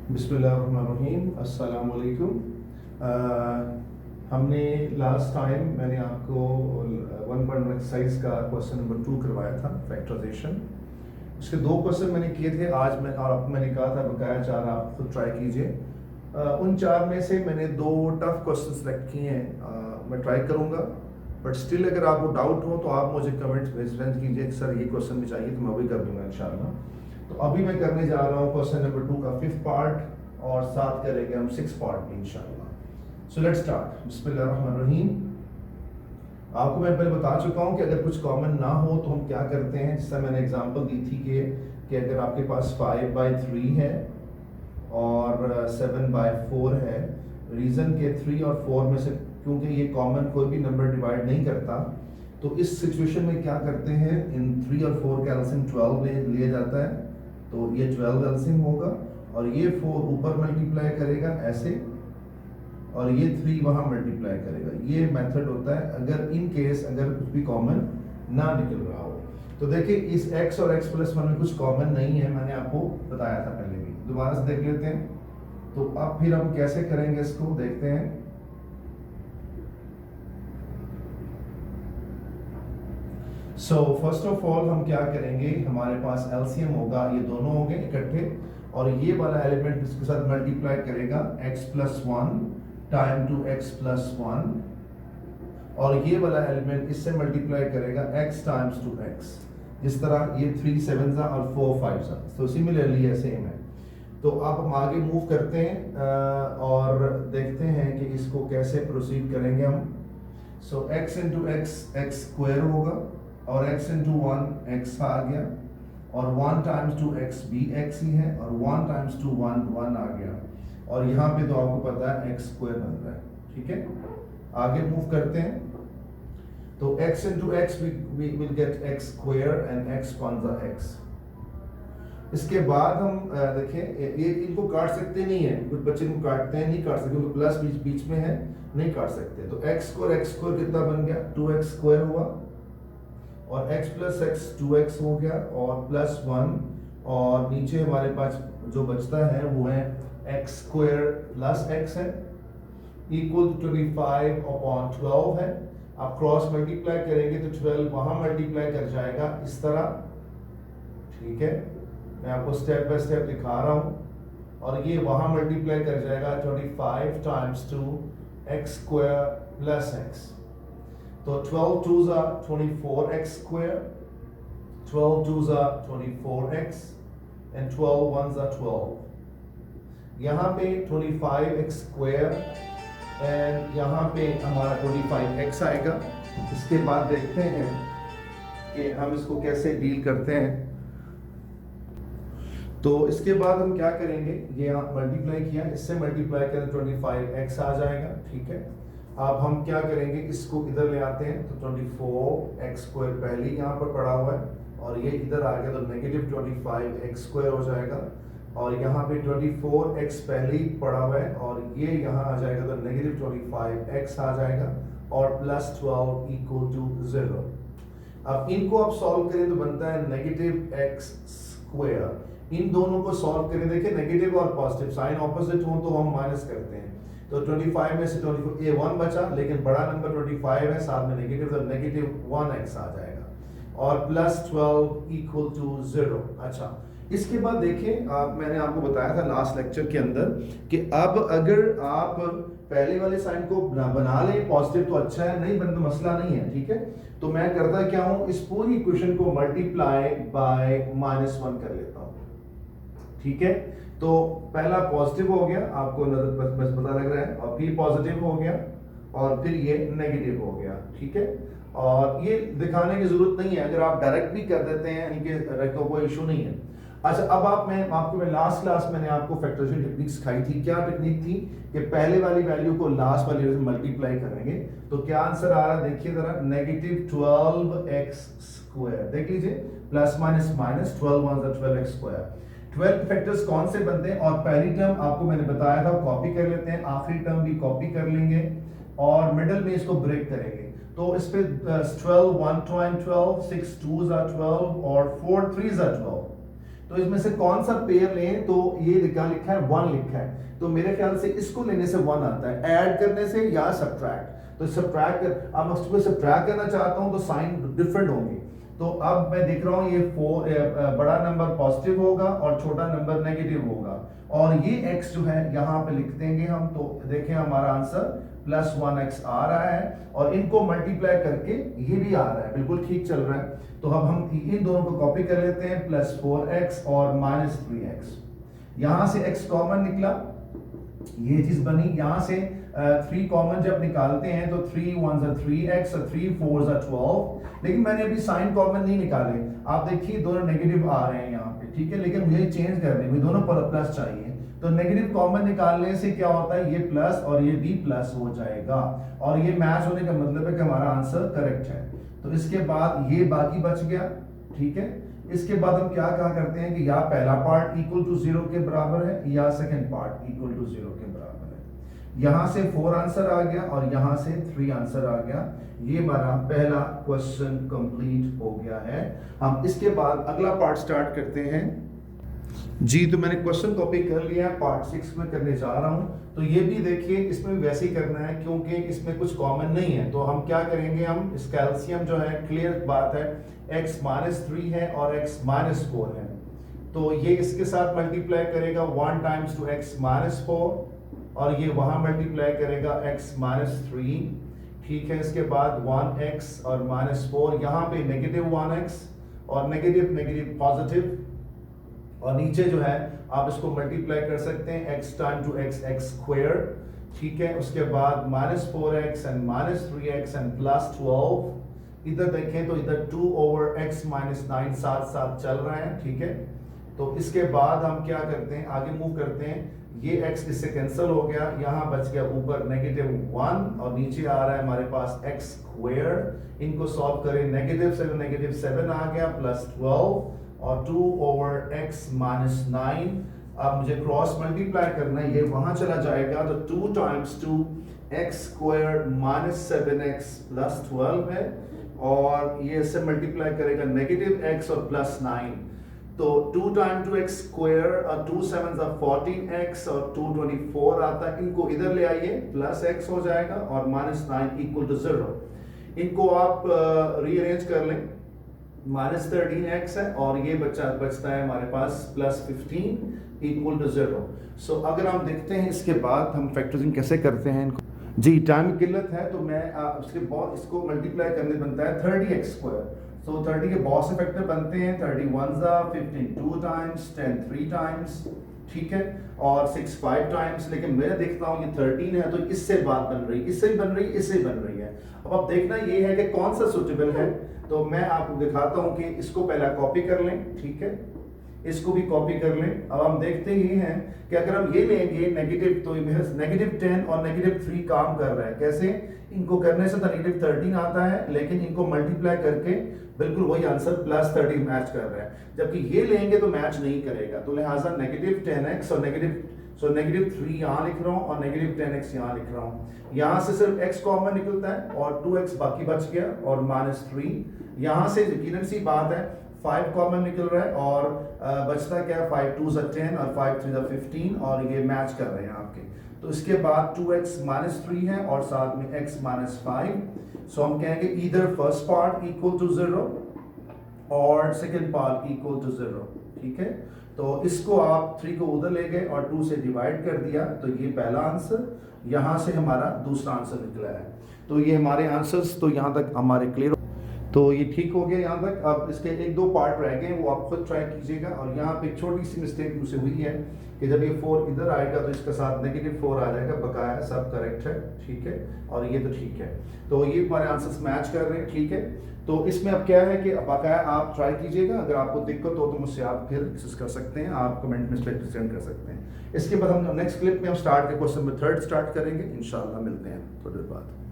बिस्मिल्लाहिर्रहमानिर्रहीम, अस्सलाम वालेकुम। हमने लास्ट टाइम मैंने आपको 1 एक्सरसाइज का क्वेश्चन नंबर 2 करवाया था, फैक्टराइजेशन। उसके 2 क्वेश्चन मैंने किए थे आज मैं, और आपको मैंने कहा था बकाया 4 आप खुद ट्राई कीजिए। उन 4 में से मैंने 2 टफ क्वेश्चन सेलेक्ट किए हैं। मैं ट्राई करूँगा, बट स्टिल अगर आपको डाउट हो तो आप मुझे कमेंट्स में सेंड कीजिए कि सर ये क्वेश्चन भी चाहिए, तो मैं वही कर दूंगा इंशाल्लाह। तो अभी मैं करने जा रहा हूँ क्वेश्चन नंबर 2 का 5th पार्ट, और साथ करेंगे हम 6th पार्ट में इंशाल्लाह। So let's start. बिस्मिल्लाहिर्रहमानिर्रहीम। आपको मैं पहले बता चुका हूँ कि अगर कुछ कॉमन ना हो तो हम क्या करते हैं। जिससे मैंने एग्जांपल दी थी कि अगर आपके पास 5/3 है और 7/4 है, रीज़न के 3 और 4 में से क्योंकि ये कॉमन कोई भी नंबर डिवाइड नहीं करता, तो इस सिचुएशन में क्या करते हैं, इन 3 और 4 का एलसीएम 12 लिया जाता है। तो ये 12 एलसीएम होगा और ये 4 ऊपर मल्टीप्लाई करेगा ऐसे, और ये 3 वहाँ मल्टीप्लाई करेगा। ये मेथड होता है अगर इन केस अगर कुछ भी कॉमन ना निकल रहा हो। तो देखिए इस x और x+1 में कुछ कॉमन नहीं है, मैंने आपको बताया था पहले भी। दोबारा से देख लेते हैं। तो अब फिर हम कैसे करेंगे इसको देखते हैं। सो फर्स्ट ऑफ ऑल हम क्या करेंगे, हमारे पास एलसीएम होगा, ये दोनों होंगे इकट्ठे, और ये वाला एलिमेंट इसके साथ मल्टीप्लाई करेगा x+1 टाइम टू x+1, और ये वाला एलिमेंट इससे मल्टीप्लाई करेगा x टाइम्स टू x। जिस तरह ये 3 7s और 4 5s, तो सिमिलरली ये सेम है। तो अब हम आगे मूव करते हैं और देखते हैं कि इसको कैसे प्रोसीड करेंगे हम। सो x into x x square होगा, और x इंटू 1 x आ गया, और 1 टाइम्स टू x भी x ही है, और 1 टाइम्स टू 1 1 आ गया, और यहाँ पे तो आपको पता है x स्क्वायर बन रहा है। ठीक है, आगे मूव करते हैं। तो x into x we will get x square and x पंजा x। इसके बाद हम देखें, ये इनको काट सकते नहीं है, कुछ बच्चे इनको काटते हैं, नहीं काट सकते क्योंकि प्लस बीच में है, नहीं काट सकते। तो x स्क्वायर कितना बन गया, 2x स्क्वायर हुआ, और x प्लस x 2x हो गया, और +1, और नीचे हमारे पास जो बचता है वो है x स्क्वायर प्लस x है, इक्वल 25/12 है। आप क्रॉस मल्टीप्लाई करेंगे तो 12 वहां मल्टीप्लाई कर जाएगा इस तरह। ठीक है, मैं आपको स्टेप बाय स्टेप दिखा रहा हूं, और ये वहां मल्टीप्लाई कर जाएगा 25 times 2 x square plus x। तो 12 2s are 24x square, 12 2s are 24x, and 12 1s are 12। यहाँ पे 25x square एंड यहाँ पे हमारा 25x आएगा। इसके बाद देखते हैं कि हम इसको कैसे डील करते हैं। तो इसके बाद हम क्या करेंगे, ये यहाँ मल्टीप्लाई किया, इससे मल्टीप्लाई करें 25x आ जाएगा। ठीक है, अब हम क्या करेंगे, इसको इधर ले आते हैं। तो 24x स्क्वायर पहले यहाँ पर पड़ा हुआ है, और ये इधर आ गया तो नेगेटिव 25x स्क्वायर हो जाएगा, और यहाँ पे 24x पहले ही पड़ा हुआ है, और ये यहाँ आ जाएगा तो नेगेटिव 25x आ जाएगा, और +12 इक्वल टू 0। अब इनको आप सॉल्व करें तो बनता है नेगेटिव x स्क्वायर। इन दोनों को सॉल्व करें, देखिए नेगेटिव और पॉजिटिव साइन ऑपोजिट हो तो हम माइनस करते हैं। तो 25 में से 24 ये 1 बचा, लेकिन बड़ा नंबर 25 है, साथ में नेगेटिव, तो नेगेटिव 1x आ जाएगा, और +12 इक्वल टू 0। अच्छा, इसके बाद देखें, मैंने आपको बताया था लास्ट लेक्चर के अंदर कि अब अगर आप पहले वाले साइन को बना लें पॉजिटिव तो अच्छा है, नहीं बन तो मसला नहीं है। ठीक है, तो मैं करता क्या हूं, इस पूरी इक्वेशन को मल्टीप्लाई बाय -1 कर लेता हूं। ठीक है, तो पहला पॉजिटिव हो गया, आपको नजर बस पता लग रहा है, और फिर पॉजिटिव हो गया, और फिर ये नेगेटिव हो गया। ठीक है, और ये दिखाने की जरूरत नहीं है, अगर आप डायरेक्ट भी कर देते हैं इनके तो कोई इशू नहीं है। अच्छा, अब मैं लास्ट क्लास मैंने आपको फैक्टराइजेशन टेक्निक सिखाई थी। क्या टेक्निक थी कि पहले वाली वैल्यू को लास्ट वाली वैल्यू से मल्टीप्लाई करेंगे। तो क्या आंसर आ रहा है, देखिए जरा, नेगेटिव 12x स्क्वायर। देख लीजिए, plus minus minus, 12 1 12x square. 12 factors कौन से बनते हैं, और पहली टर्म आपको मैंने बताया था कॉपी कर लेते हैं, आखिरी टर्म भी कॉपी कर लेंगे, और मिडिल में इसको ब्रेक करेंगे। तो इस पे 12 1 2 12, 6 2s are 12, और 4 3s are 12। तो इसमें से कौन सा पेयर लें, तो ये लिखा है 1 लिखा है, तो मेरे ख्याल से इसको लेने से 1 आता है, ऐड करने से या सब्ट्रैक्ट। तो सब्ट्रैक्ट अब मैं सब्ट्रैक्ट करना चाहता हूं तो साइन डिफरेंट होंगे। तो अब मैं देख रहा हूं ये 4 बड़ा नंबर पॉजिटिव होगा और छोटा नंबर नेगेटिव होगा, और ये x जो है यहां पे लिख देंगे हम। तो देखें हमारा आंसर +1x आ रहा है, और इनको मल्टीप्लाई करके ये भी आ रहा है, बिल्कुल ठीक चल रहा है। तो अब हम इन दोनों को कॉपी कर लेते हैं, +4x और -3x। यहां से x कॉमन निकला, ये चीज बनी। यहां से 3 कॉमन जब निकालते हैं तो 3 1s are 3x और 3 4s are 12, लेकिन मैंने अभी साइन कॉमन नहीं निकाले। आप देखिए दोनों नेगेटिव आ रहे हैं यहाँ पे, ठीक है, लेकिन मुझे चेंज करने में दोनों पर प्लस चाहिए। तो नेगेटिव कॉमन निकालने से क्या होता है, ये प्लस और ये भी प्लस हो जाएगा, और ये मैच होने का मतलब है कि हमारा आंसर करेक्ट है। तो इसके बाद ये बाकी बच गया, ठीक है। इसके बाद हम क्या कहा करते हैं कि या पहला पार्ट इक्वल टू 0 के बराबर है या सेकंड पार्ट इक्वल टू 0 के बराबर है। यहां से 4 आंसर आ गया और यहां से 3 आंसर आ गया। ये हमारा पहला क्वेश्चन कंप्लीट हो गया है। हम इसके बाद अगला पार्ट स्टार्ट करते हैं। जी, तो मैंने क्वेश्चन कॉपी कर लिया, पार्ट 6 में करने जा रहा हूं। तो ये भी देखिए, इसमें भी वैसे ही करना है क्योंकि इसमें कुछ कॉमन नहीं है। तो हम क्या करेंगे, हम इसका एलसीएम जो है, क्लियर बात है, x -3 है और x -4 है, तो ये इसके साथ मल्टीप्लाई करेगा 1 टाइम्स टू x -4, और ये वहां मल्टीप्लाई करेगा x -3, ठीक है। इसके बाद 1x और -4, यहाँ पे -1x और नेगेटिव पॉजिटिव, और नीचे जो है आप इसको मल्टीप्लाई कर सकते हैं x time two x square, ठीक है। उसके बाद -4x एंड -3x एंड +12। इधर देखें तो इधर 2 ओवर x -9 साथ साथ चल रहा है, ठीक है। तो इसके बाद हम क्या करते हैं, आगे मूव करते हैं। ये x इससे कैंसिल हो गया, यहाँ बच गया ऊपर -1 और नीचे आ रहा है हमारे पास x स्क्वायर। इनको सॉल्व करें, -7 आ गया, +12 और 2 ओवर x -9। अब मुझे क्रॉस मल्टीप्लाई करना है, ये वहां चला जाएगा, तो 2 टाइम्स 2 x स्क्वायर -7x +12 है, और ये इससे मल्टीप्लाई करेगा -x और +9, तो 2 टाइम्स 2x स्क्वायर और 2 7s are 14x और 2 24 आता है। इनको इधर ले आइए, +x हो जाएगा और -9 इक्वल टू 0। इनको आप रीअरेंज कर लें, -13x है और ये बचता है हमारे पास +15 इक्वल टू 0। सो अगर हम देखते हैं इसके बाद हम फैक्टराइजिंग कैसे करते हैं इनको। जी, टाइम की किल्लत है तो मैं उसके बाद इसको मल्टीप्लाई करने बनता है 30x स्क्वायर। तो 30 के बहुत से फैक्टर बनते हैं, 31s are 15 2 टाइम्स, 10 3 टाइम्स, ठीक है, और 6 5 टाइम्स। लेकिन मैं देखता हूँ ये 13 है तो इससे बात बन रही, इससे भी बन रही, इससे भी बन रही है। अब आप देखना ये है कि कौन सा सुटेबल है, तो मैं आपको दिखाता हूं कि इसको पहला कॉपी कर लें, ठीक है, इसको भी कॉपी कर लें। अब हम देखते ही हैं कि अगर हम ये लेंगे नेगेटिव, तो -10 और -3 काम कर रहा है। कैसे, इनको करने से तो -13 आता है, लेकिन इनको मल्टीप्लाई करके बिल्कुल वही आंसर +30 मैच कर रहा है, जबकि ये लेंगे तो मैच नहीं करेगा। तो लिहाजा -10x और -3 यहाँ लिख रहा हूँ और -10x यहाँ लिख रहा हूँ। यहाँ से सिर्फ x कॉमन निकलता है और 2x बाकी बच गया और -3। यहाँ से यकीनन सी बात है 5 कॉमन निकल रहा है और बचता क्या, 5 2s are 10 और 5 3s are 15, और ये मैच कर रहे हैं आपके। तो इसके बाद 2x -3 है और साथ में x -5। सो हम कहेंगे either first part equal to 0 और सेकेंड पार्ट इक्वल टू 0, ठीक है। तो इसको आप 3 को उधर ले गए और 2 से डिवाइड कर दिया, तो ये पहला आंसर, यहाँ से हमारा दूसरा आंसर निकला है। तो ये हमारे आंसर्स तो यहाँ तक हमारे क्लियर, तो ये ठीक हो गया यहाँ तक। अब इसके 1-2 पार्ट रह गए, वो आप खुद ट्राई कीजिएगा। और यहाँ पे एक छोटी सी मिस्टेक मुझसे हुई है कि जब ये 4 इधर आएगा तो इसके साथ -4 आ जाएगा, बकाया सब करेक्ट है, ठीक है, और ये तो ठीक है। तो ये हमारे आंसर्स मैच कर रहे हैं, ठीक है। तो इसमें अब क्या है कि बकाया आप ट्राई कीजिएगा, अगर आपको दिक्कत हो तो मुझसे आप फिर डिस्कस कर सकते हैं, आप कमेंट में सेंड कर सकते हैं। इसके बाद हम नेक्स्ट क्लिप में हम स्टार्ट के क्वेश्चन में 3rd स्टार्ट करेंगे, इंशाल्लाह मिलते हैं थोड़ी देर बाद।